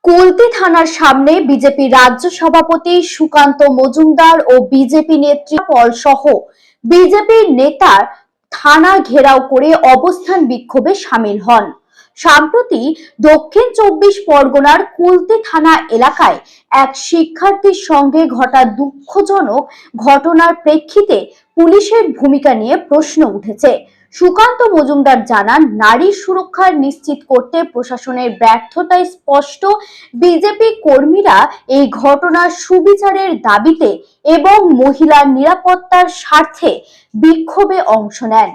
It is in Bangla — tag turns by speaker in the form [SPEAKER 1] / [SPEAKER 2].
[SPEAKER 1] কুলতি থানার সামনে বিজেপি রাজ্য সভাপতি সুকান্ত মজুমদার ও বিজেপি নেতৃত্ব সহ বিজেপির নেতা থানা ঘেরাও করে অবস্থান বিক্ষোভে সামিল হন। সম্প্রতি দক্ষিণ ২৪ পরগনার কুলতি থানা এলাকায় এক শিক্ষার্থীর সঙ্গে ঘটা দুঃখজনক ঘটনার প্রেক্ষিতে পুলিশের ভূমিকা নিয়ে প্রশ্ন উঠেছে। সুকান্ত মজুমদার জানান, নারী সুরক্ষা নিশ্চিত করতে প্রশাসনের ব্যর্থতায় স্পষ্ট। বিজেপি কর্মীরা এই ঘটনার সুবিচারের দাবিতে এবং মহিলার নিরাপত্তার স্বার্থে বিক্ষোভে অংশ নেন।